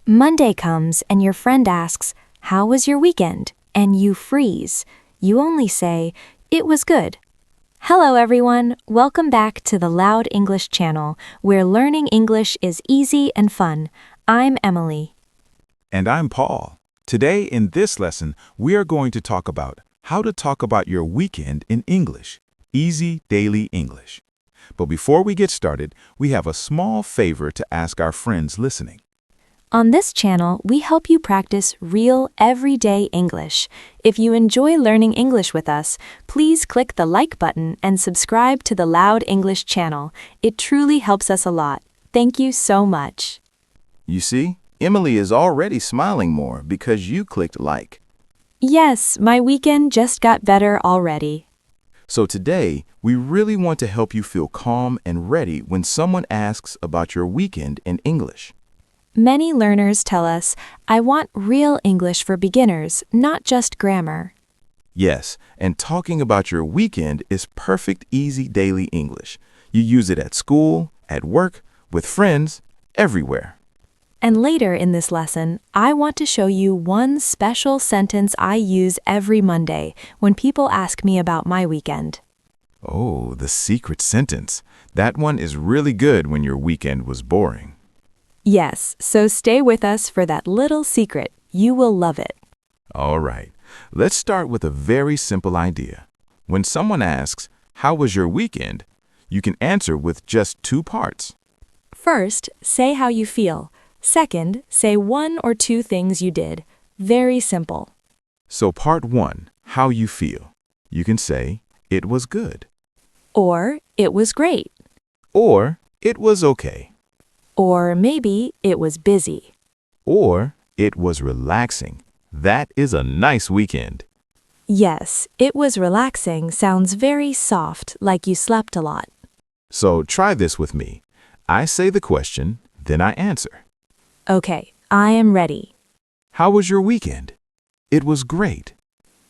Monday comes and your friend asks, "How was your weekend?" And you freeze. You only say, "It was good." Hello everyone, welcome back to the Loud English channel, where learning English is easy and fun. I'm Emily. And I'm Paul. Today in this lesson, we are going to talk about how to talk about your weekend in English. Easy daily English. But before we get started, we have a small favor to ask our friends listening. On this channel, we help you practice real, everyday English. If you enjoy learning English with us, please click the like button and subscribe to the Loud English channel. It truly helps us a lot. Thank you so much. You see, Emily is already smiling more because you clicked like. Yes, my weekend just got better already. So today, we really want to help you feel calm and ready when someone asks about your weekend in English. Many learners tell us, "I want real English for beginners, not just grammar." Yes, and talking about your weekend is perfect, easy daily English. You use it at school, at work, with friends, everywhere. And later in this lesson, I want to show you one special sentence I use every Monday when people ask me about my weekend. Oh, the secret sentence. That one is really good when your weekend was boring. Yes, so stay with us for that little secret. You will love it. All right, let's start with a very simple idea. When someone asks, "How was your weekend?" you can answer with just two parts. First, say how you feel. Second, say one or two things you did. Very simple. So part one, how you feel. You can say, "It was good." Or, "It was great." Or, "It was okay." Or maybe, "It was busy." Or, "It was relaxing." That is a nice weekend. Yes, "it was relaxing" sounds very soft, like you slept a lot. So try this with me. I say the question, then I answer. Okay, I am ready. How was your weekend? It was great.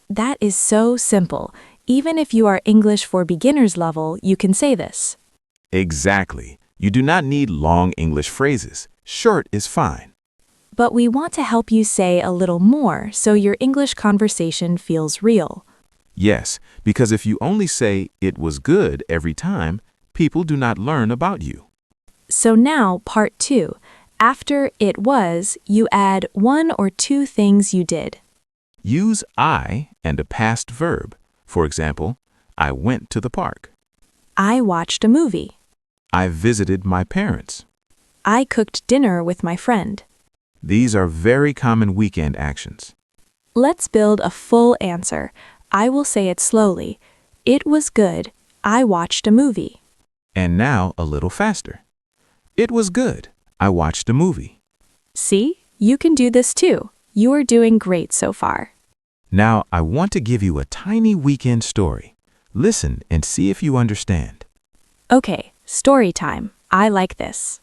That is so simple. Even if you are English for beginners level, you can say this. Exactly. You do not need long English phrases. Short is fine. But we want to help you say a little more so your English conversation feels real. Yes, because if you only say "it was good" every time, people do not learn about you. So now, part 2. After "it was," you add one or two things you did. Use I and a past verb. For example, I went to the park. I watched a movie. I visited my parents. I cooked dinner with my friend. These are very common weekend actions. Let's build a full answer. I will say it slowly. It was good. I watched a movie. And now a little faster. It was good. I watched a movie. See? You can do this too. You are doing great so far. Now I want to give you a tiny weekend story. Listen and see if you understand. Okay, story time. I like this.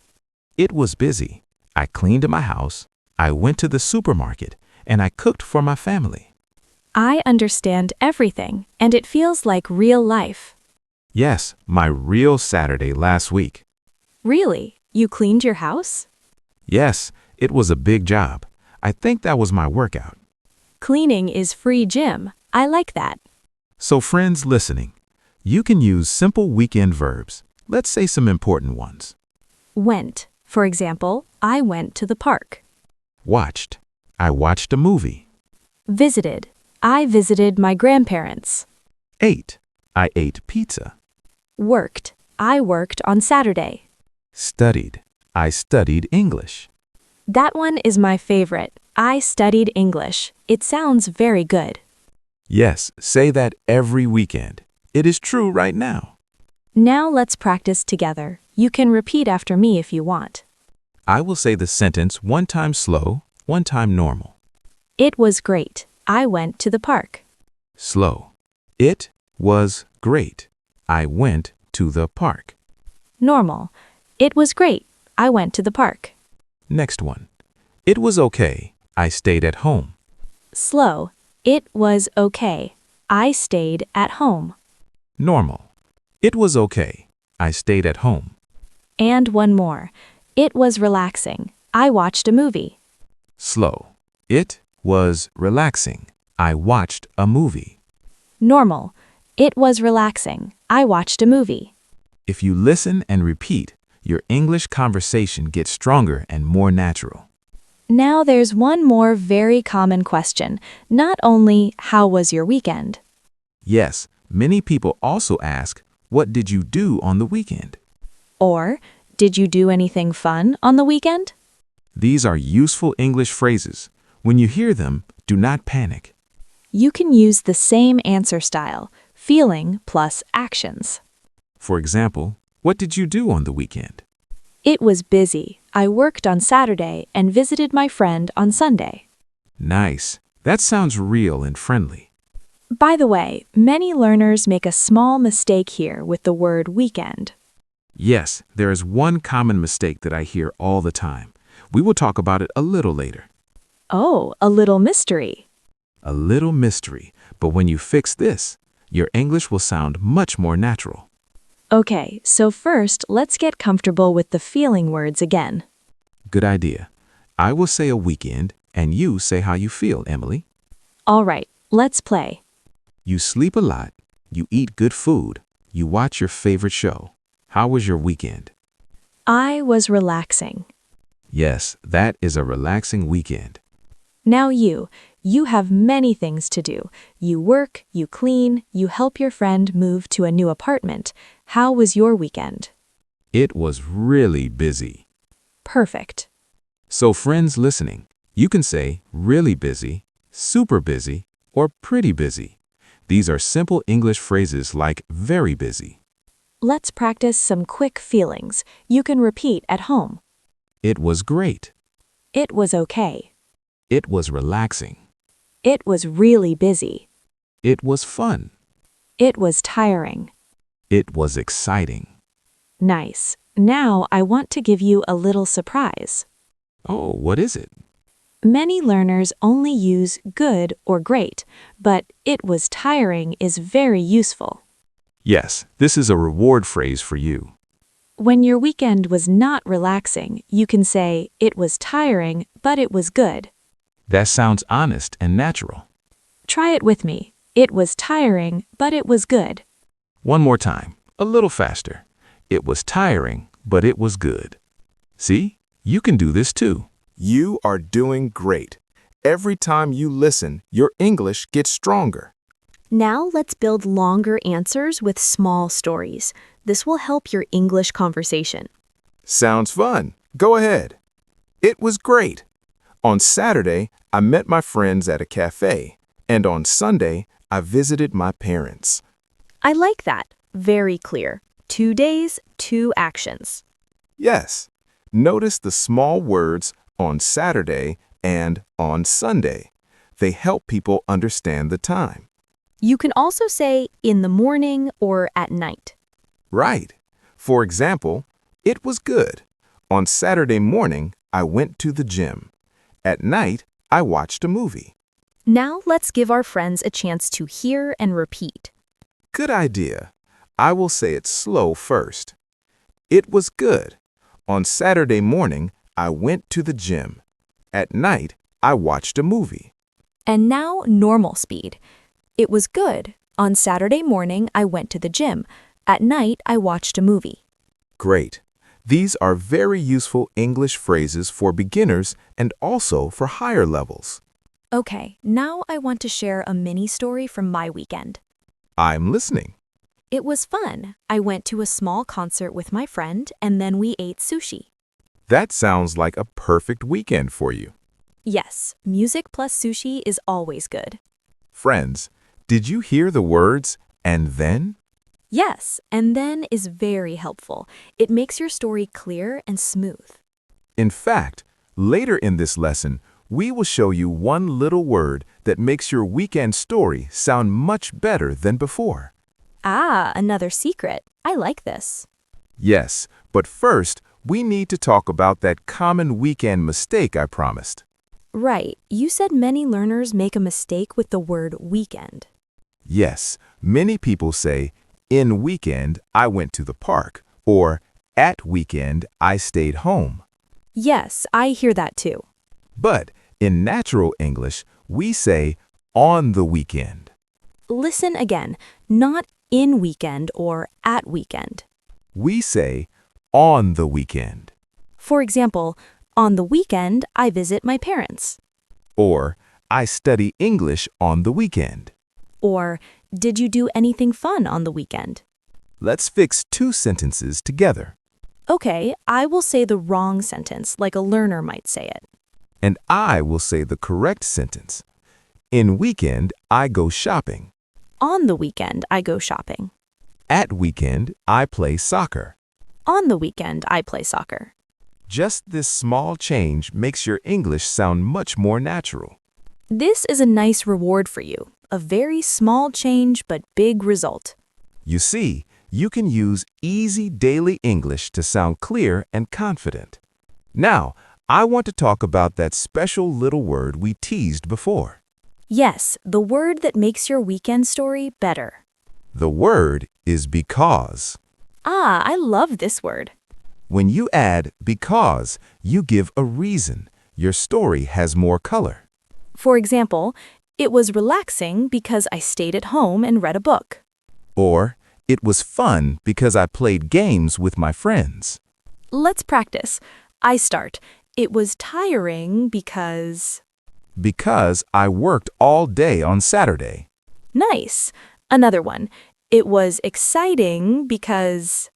It was busy. I cleaned my house. I went to the supermarket and I cooked for my family. I understand everything, and it feels like real life. Yes, my real Saturday last week. Really? You cleaned your house? Yes, it was a big job. I think that was my workout. Cleaning is free gym. I like that. So friends listening, you can use simple weekend verbs. Let's say some important ones. Went. For example, I went to the park. Watched. I watched a movie. Visited. I visited my grandparents. Ate. I ate pizza. Worked. I worked on Saturday. Studied. I studied English. That one is my favorite. I studied English. It sounds very good. Yes, say that every weekend. It is true right now. Now let's practice together. You can repeat after me if you want. I will say the sentence one time slow, one time normal. It was great. I went to the park. Slow. It was great. I went to the park. Normal. It was great. I went to the park. Next one. It was okay. I stayed at home. Slow. It was okay. I stayed at home. Normal. It was okay. I stayed at home. And one more. It was relaxing. I watched a movie. Slow. It was relaxing. I watched a movie. Normal. It was relaxing. I watched a movie. If you listen and repeat, your English conversation gets stronger and more natural. Now there's one more very common question. Not only, how was your weekend? Yes, many people also ask, what did you do on the weekend? Or, did you do anything fun on the weekend? These are useful English phrases. When you hear them, do not panic. You can use the same answer style, feeling plus actions. For example, what did you do on the weekend? It was busy. I worked on Saturday and visited my friend on Sunday. Nice. That sounds real and friendly. By the way, many learners make a small mistake here with the word weekend. Yes, there is one common mistake that I hear all the time. We will talk about it a little later. Oh, a little mystery. A little mystery, but when you fix this, your English will sound much more natural. Okay, so first, let's get comfortable with the feeling words again. Good idea. I will say a weekend, and you say how you feel, Emily. All right, let's play. You sleep a lot, you eat good food, you watch your favorite show. How was your weekend? I was relaxing. Yes, that is a relaxing weekend. Now you have many things to do. You work, you clean, you help your friend move to a new apartment. How was your weekend? It was really busy. Perfect. So friends listening, you can say really busy, super busy, or pretty busy. These are simple English phrases like very busy. Let's practice some quick feelings you can repeat at home. It was great. It was okay. It was relaxing. It was really busy. It was fun. It was tiring. It was exciting. Nice. Now I want to give you a little surprise. Oh, what is it? Many learners only use good or great, but it was tiring is very useful. Yes, this is a reward phrase for you. When your weekend was not relaxing, you can say, it was tiring, but it was good. That sounds honest and natural. Try it with me. It was tiring, but it was good. One more time, a little faster. It was tiring, but it was good. See, you can do this too. You are doing great. Every time you listen, your English gets stronger. Now let's build longer answers with small stories. This will help your English conversation. Sounds fun. Go ahead. It was great. On Saturday, I met my friends at a cafe, and on Sunday, I visited my parents. I like that. Very clear. 2 days, 2 actions. Yes. Notice the small words on Saturday and on Sunday. They help people understand the time. You can also say in the morning or at night. Right. For example, it was good. On Saturday morning, I went to the gym. At night, I watched a movie. Now let's give our friends a chance to hear and repeat. Good idea. I will say it slow first. It was good. On Saturday morning, I went to the gym. At night, I watched a movie. And now normal speed. It was good. On Saturday morning, I went to the gym. At night, I watched a movie. Great. These are very useful English phrases for beginners and also for higher levels. Okay, now I want to share a mini story from my weekend. I'm listening. It was fun. I went to a small concert with my friend and then we ate sushi. That sounds like a perfect weekend for you. Yes, music plus sushi is always good. Friends, did you hear the words, and then? Yes, and then is very helpful. It makes your story clear and smooth. In fact, later in this lesson, we will show you one little word that makes your weekend story sound much better than before. Ah, another secret. I like this. Yes, but first, we need to talk about that common weekend mistake I promised. Right, you said many learners make a mistake with the word weekend. Yes, many people say, in weekend, I went to the park, or at weekend, I stayed home. Yes, I hear that too. But In natural English, we say on the weekend. Listen again, not in weekend or at weekend. We say on the weekend. For example, on the weekend, I visit my parents. Or I study English on the weekend. Or, did you do anything fun on the weekend? Let's fix two sentences together. Okay, I will say the wrong sentence, like a learner might say it. And I will say the correct sentence. In weekend, I go shopping. On the weekend, I go shopping. At weekend, I play soccer. On the weekend, I play soccer. Just this small change makes your English sound much more natural. This is a nice reward for you, a very small change but big result. You see, you can use easy daily English to sound clear and confident. Now, I want to talk about that special little word we teased before. Yes, the word that makes your weekend story better. The word is because. Ah, I love this word. When you add because, you give a reason. Your story has more color. For example, it was relaxing because I stayed at home and read a book. Or, it was fun because I played games with my friends. Let's practice. I start. It was tiring because... Because I worked all day on Saturday. Nice. Another one. It was exciting because...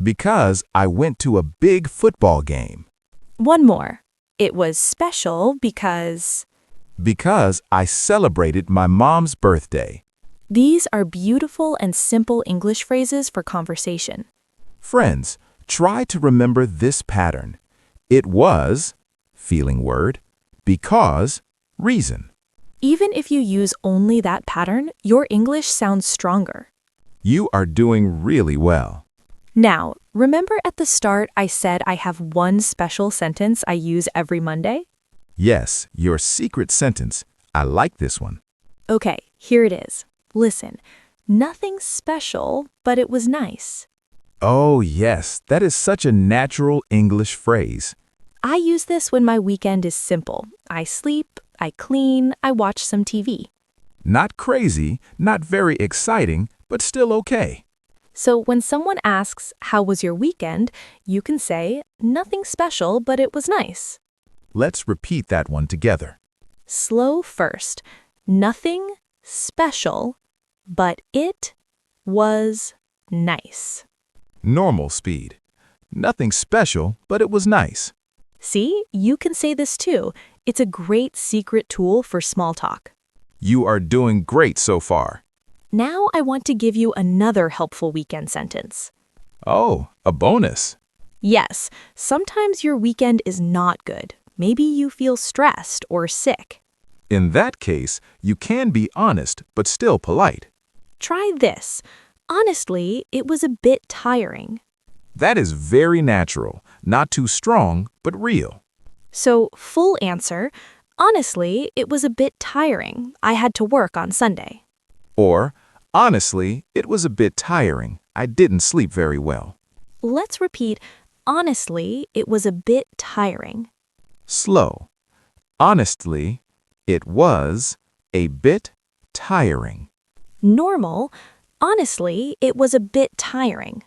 Because I went to a big football game. One more. It was special because... Because I celebrated my mom's birthday. These are beautiful and simple English phrases for conversation. Friends, try to remember this pattern. It was, feeling word, because, reason. Even if you use only that pattern, your English sounds stronger. You are doing really well. Now, remember at the start I said I have one special sentence I use every Monday? Yes, your secret sentence. I like this one. Okay, here it is. Listen, nothing special, but it was nice. Oh, yes, that is such a natural English phrase. I use this when my weekend is simple. I sleep, I clean, I watch some TV. Not crazy, not very exciting, but still okay. So when someone asks, how was your weekend, you can say, nothing special, but it was nice. Let's repeat that one together. Slow first. Nothing special, but it was nice. Normal speed. Nothing special, but it was nice. See, you can say this too. It's a great secret tool for small talk. You are doing great so far. Now I want to give you another helpful weekend sentence. Oh, a bonus. Yes, sometimes your weekend is not good. Maybe you feel stressed or sick. In that case, you can be honest, but still polite. Try this. Honestly, it was a bit tiring. That is very natural, not too strong, but real. So, full answer, honestly, it was a bit tiring. I had to work on Sunday. Or, honestly, it was a bit tiring. I didn't sleep very well. Let's repeat, honestly, it was a bit tiring. Slow. Honestly, it was a bit tiring. Normal, honestly, it was a bit tiring.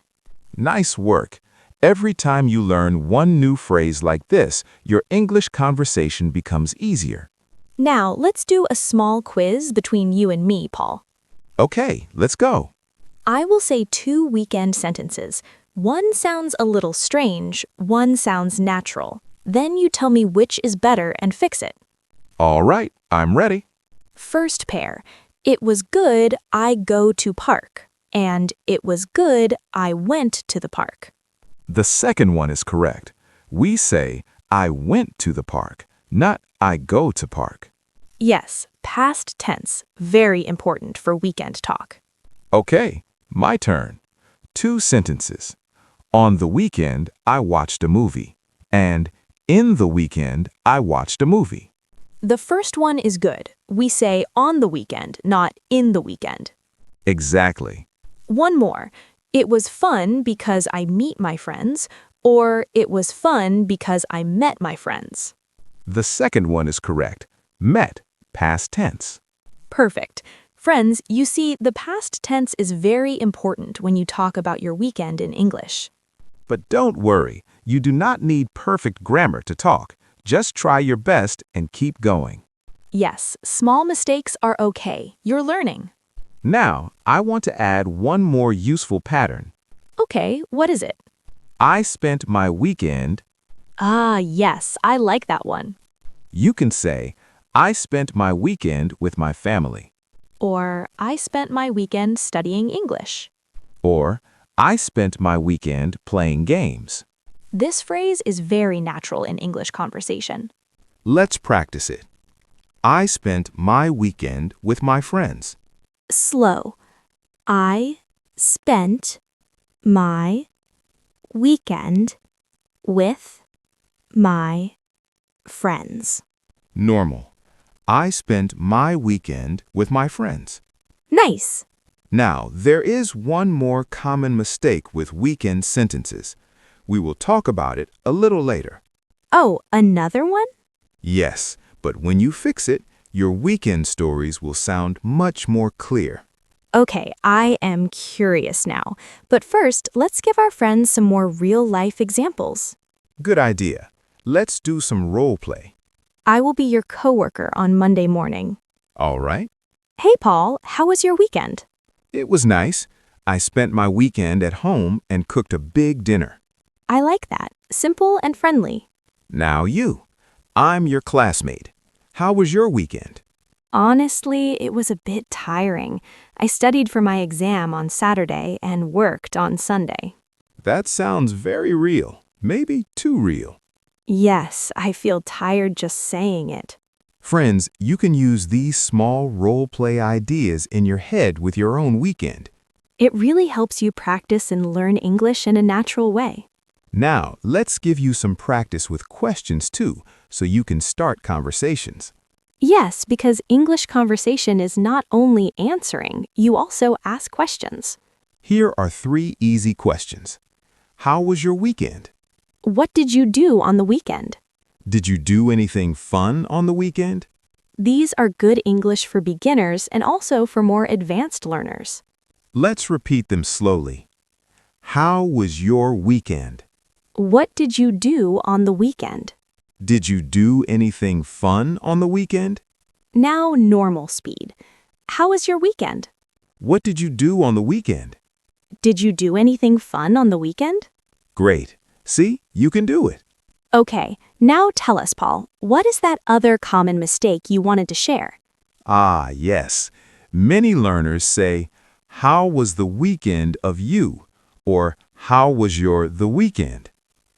Nice work. Every time you learn one new phrase like this, your English conversation becomes easier. Now, let's do a small quiz between you and me, Paul. Okay, let's go. I will say 2 weekend sentences. One sounds a little strange, one sounds natural. Then you tell me which is better and fix it. All right, I'm ready. First pair. It was good, I go to park. And it was good, I went to the park. The second one is correct. We say, I went to the park, not I go to park. Yes, past tense, very important for weekend talk. Okay, my turn. 2 sentences. On the weekend, I watched a movie. And in the weekend, I watched a movie. The first one is good. We say on the weekend, not in the weekend. Exactly. One more. It was fun because I meet my friends, or it was fun because I met my friends. The second one is correct. Met, past tense. Perfect. Friends, you see, the past tense is very important when you talk about your weekend in English. But don't worry, you do not need perfect grammar to talk. Just try your best and keep going. Yes, small mistakes are okay. You're learning. Now, I want to add one more useful pattern. Okay, what is it? I spent my weekend. Ah, yes, I like that one. You can say, I spent my weekend with my family. Or, I spent my weekend studying English. Or, I spent my weekend playing games. This phrase is very natural in English conversation. Let's practice it. I spent my weekend with my friends. Slow. I spent my weekend with my friends. Normal. I spent my weekend with my friends. Nice. Now, there is one more common mistake with weekend sentences. We will talk about it a little later. Oh, another one? Yes, but when you fix it, your weekend stories will sound much more clear. Okay, I am curious now. But first, let's give our friends some more real-life examples. Good idea. Let's do some role play. I will be your coworker on Monday morning. All right? Hey, Paul, how was your weekend? It was nice. I spent my weekend at home and cooked a big dinner. I like that. Simple and friendly. Now you. I'm your classmate. How was your weekend? Honestly, it was a bit tiring. I studied for my exam on Saturday and worked on Sunday. That sounds very real. Maybe too real. Yes, I feel tired just saying it. Friends, you can use these small role-play ideas in your head with your own weekend. It really helps you practice and learn English in a natural way. Now, let's give you some practice with questions too, so you can start conversations. Yes, because English conversation is not only answering, you also ask questions. Here are 3 easy questions. How was your weekend? What did you do on the weekend? Did you do anything fun on the weekend? These are good English for beginners and also for more advanced learners. Let's repeat them slowly. How was your weekend? What did you do on the weekend? Did you do anything fun on the weekend? Now normal speed. How was your weekend? What did you do on the weekend? Did you do anything fun on the weekend? Great. See, you can do it. Okay, now tell us, Paul, what is that other common mistake you wanted to share? Ah, yes. Many learners say, how was the weekend of you? Or how was the weekend?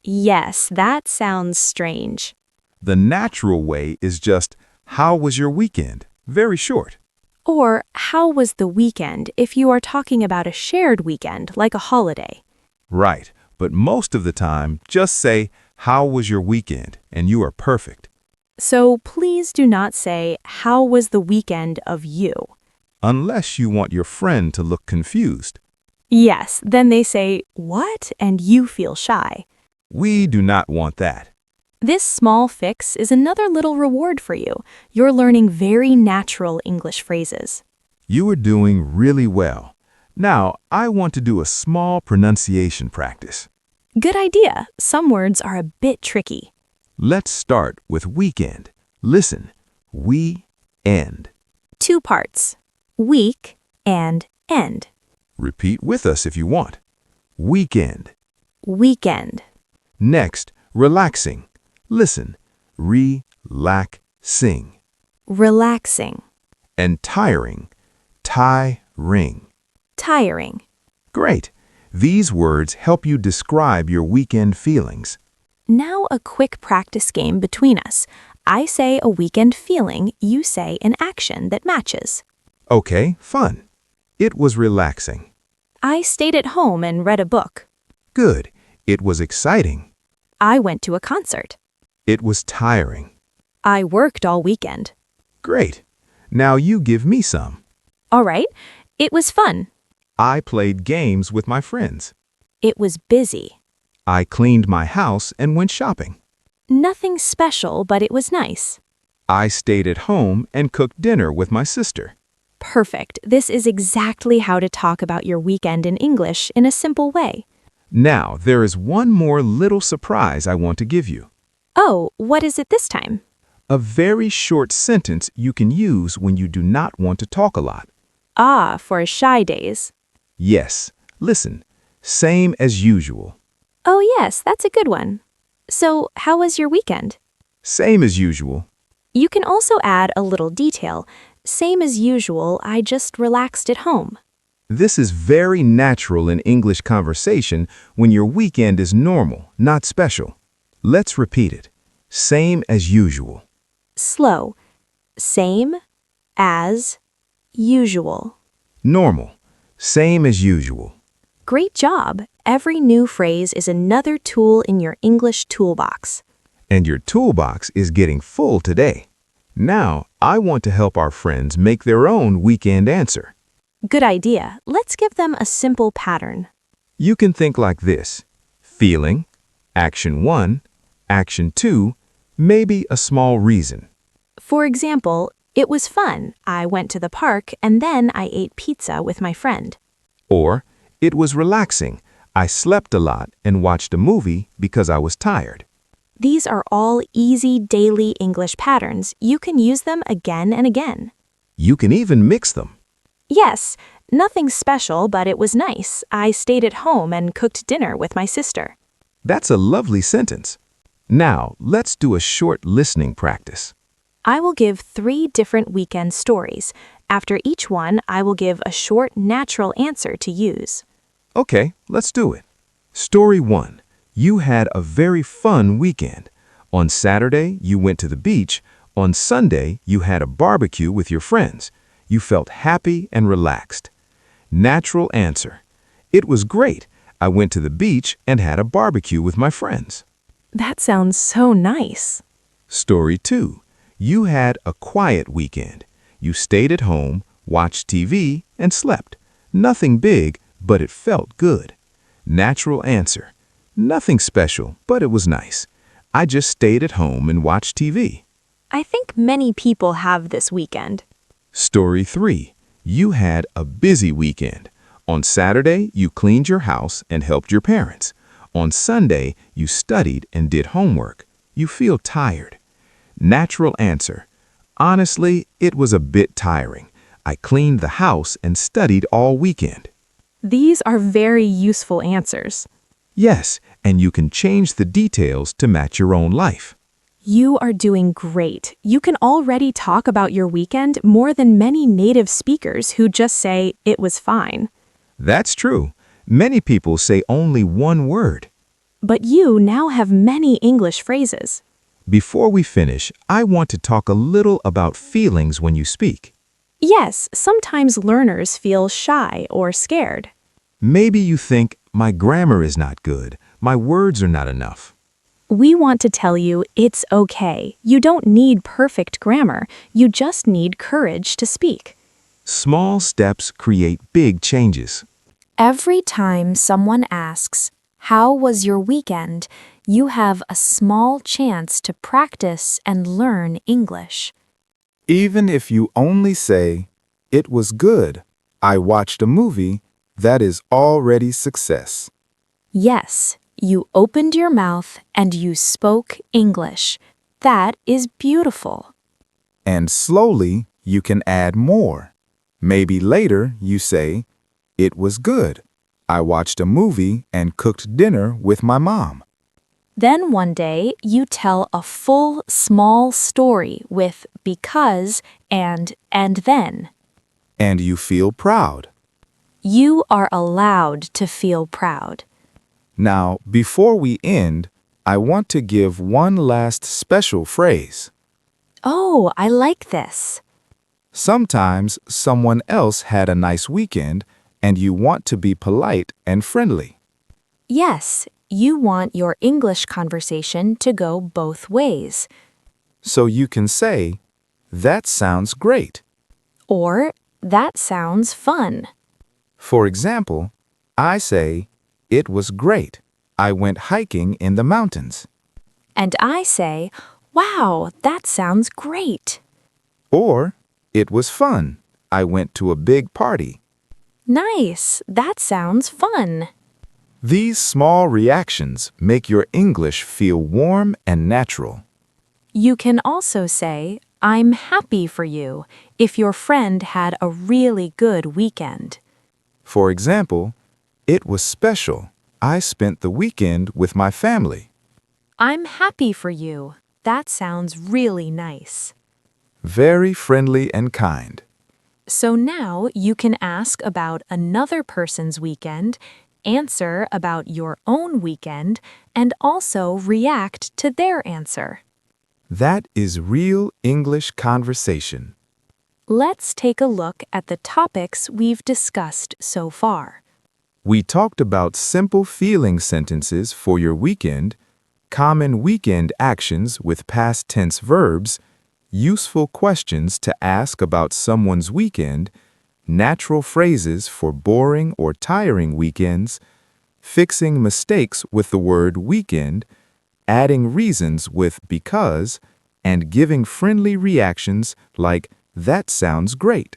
Yes, that sounds strange. The natural way is just, how was your weekend? Very short. Or how was the weekend if you are talking about a shared weekend, like a holiday? Right, but most of the time, just say, how was your weekend? And you are perfect. So please do not say, how was the weekend of you? Unless you want your friend to look confused. Yes, then they say, what? And you feel shy. We do not want that. This small fix is another little reward for you. You're learning very natural English phrases. You are doing really well. Now, I want to do a small pronunciation practice. Good idea. Some words are a bit tricky. Let's start with weekend. Listen, we-end. 2 parts, week and end. Repeat with us if you want. Weekend. Weekend. Next, relaxing. Listen, re-lac-sing. Relaxing. And tiring, tie-ring. Tiring. Great. These words help you describe your weekend feelings. Now a quick practice game between us. I say a weekend feeling, you say an action that matches. Okay, fun. It was relaxing. I stayed at home and read a book. Good. It was exciting. I went to a concert. It was tiring. I worked all weekend. Great. Now you give me some. All right. It was fun. I played games with my friends. It was busy. I cleaned my house and went shopping. Nothing special, but it was nice. I stayed at home and cooked dinner with my sister. Perfect. This is exactly how to talk about your weekend in English in a simple way. Now, there is one more little surprise I want to give you. Oh, what is it this time? A very short sentence you can use when you do not want to talk a lot. Ah, for shy days. Yes, listen, same as usual. Oh, yes, that's a good one. So, how was your weekend? Same as usual. You can also add a little detail. Same as usual, I just relaxed at home. This is very natural in English conversation when your weekend is normal, not special. Let's repeat it. Same as usual. Slow. Same as usual. Normal. Same as usual. Great job. Every new phrase is another tool in your English toolbox. And your toolbox is getting full today. Now, I want to help our friends make their own weekend answer. Good idea. Let's give them a simple pattern. You can think like this. Feeling, action 1, action 2, maybe a small reason. For example, it was fun. I went to the park and then I ate pizza with my friend. Or, it was relaxing. I slept a lot and watched a movie because I was tired. These are all easy daily English patterns. You can use them again and again. You can even mix them. Yes, nothing special, but it was nice. I stayed at home and cooked dinner with my sister. That's a lovely sentence. Now, let's do a short listening practice. I will give 3 different weekend stories. After each one, I will give a short, natural answer to use. Okay, let's do it. Story 1. You had a very fun weekend. On Saturday, you went to the beach. On Sunday, you had a barbecue with your friends. You felt happy and relaxed. Natural answer. It was great. I went to the beach and had a barbecue with my friends. That sounds so nice. Story 2. You had a quiet weekend. You stayed at home, watched TV, and slept. Nothing big, but it felt good. Natural answer. Nothing special, but it was nice. I just stayed at home and watched TV. I think many people have this weekend. Story 3. You had a busy weekend. On Saturday, you cleaned your house and helped your parents. On Sunday, you studied and did homework. You feel tired. Natural answer. Honestly, it was a bit tiring. I cleaned the house and studied all weekend. These are very useful answers. Yes, and you can change the details to match your own life. You are doing great. You can already talk about your weekend more than many native speakers who just say, "It was fine." That's true. Many people say only one word. But you now have many English phrases. Before we finish, I want to talk a little about feelings when you speak. Yes, sometimes learners feel shy or scared. Maybe you think, my grammar is not good, my words are not enough. We want to tell you it's okay. You don't need perfect grammar. You just need courage to speak. Small steps create big changes. Every time someone asks, "How was your weekend?" you have a small chance to practice and learn English. Even if you only say, "It was good, I watched a movie," that is already success. Yes, you opened your mouth and you spoke English. That is beautiful. And slowly, you can add more. Maybe later you say, "It was good. I watched a movie and cooked dinner with my mom." Then one day, you tell a full, small story with because and then. And you feel proud. You are allowed to feel proud. Now, before we end, I want to give one last special phrase. Oh, I like this. Sometimes someone else had a nice weekend and you want to be polite and friendly. Yes, you want your English conversation to go both ways. So you can say, "That sounds great." Or, that sounds fun. For example, I say, "It was great. I went hiking in the mountains." And I say, wow, that sounds great. Or, it was fun. I went to a big party. Nice, that sounds fun. These small reactions make your English feel warm and natural. You can also say, I'm happy for you, if your friend had a really good weekend. For example, it was special. I spent the weekend with my family. I'm happy for you. That sounds really nice. Very friendly and kind. So now you can ask about another person's weekend, answer about your own weekend, and also react to their answer. That is real English conversation. Let's take a look at the topics we've discussed so far. We talked about simple feeling sentences for your weekend, common weekend actions with past tense verbs, useful questions to ask about someone's weekend, natural phrases for boring or tiring weekends, fixing mistakes with the word weekend, adding reasons with because, and giving friendly reactions like, that sounds great.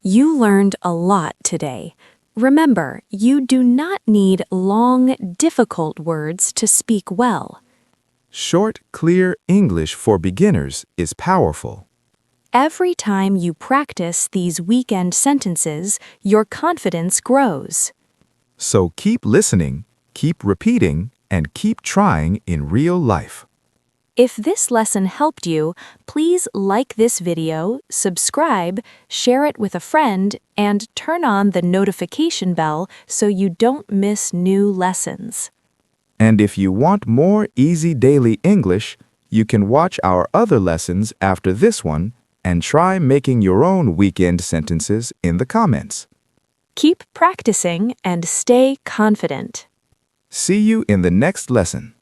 You learned a lot today. Remember, you do not need long, difficult words to speak well. Short, clear English for beginners is powerful. Every time you practice these weekend sentences, your confidence grows. So keep listening, keep repeating, and keep trying in real life. If this lesson helped you, please like this video, subscribe, share it with a friend, and turn on the notification bell so you don't miss new lessons. And if you want more easy daily English, you can watch our other lessons after this one and try making your own weekend sentences in the comments. Keep practicing and stay confident. See you in the next lesson.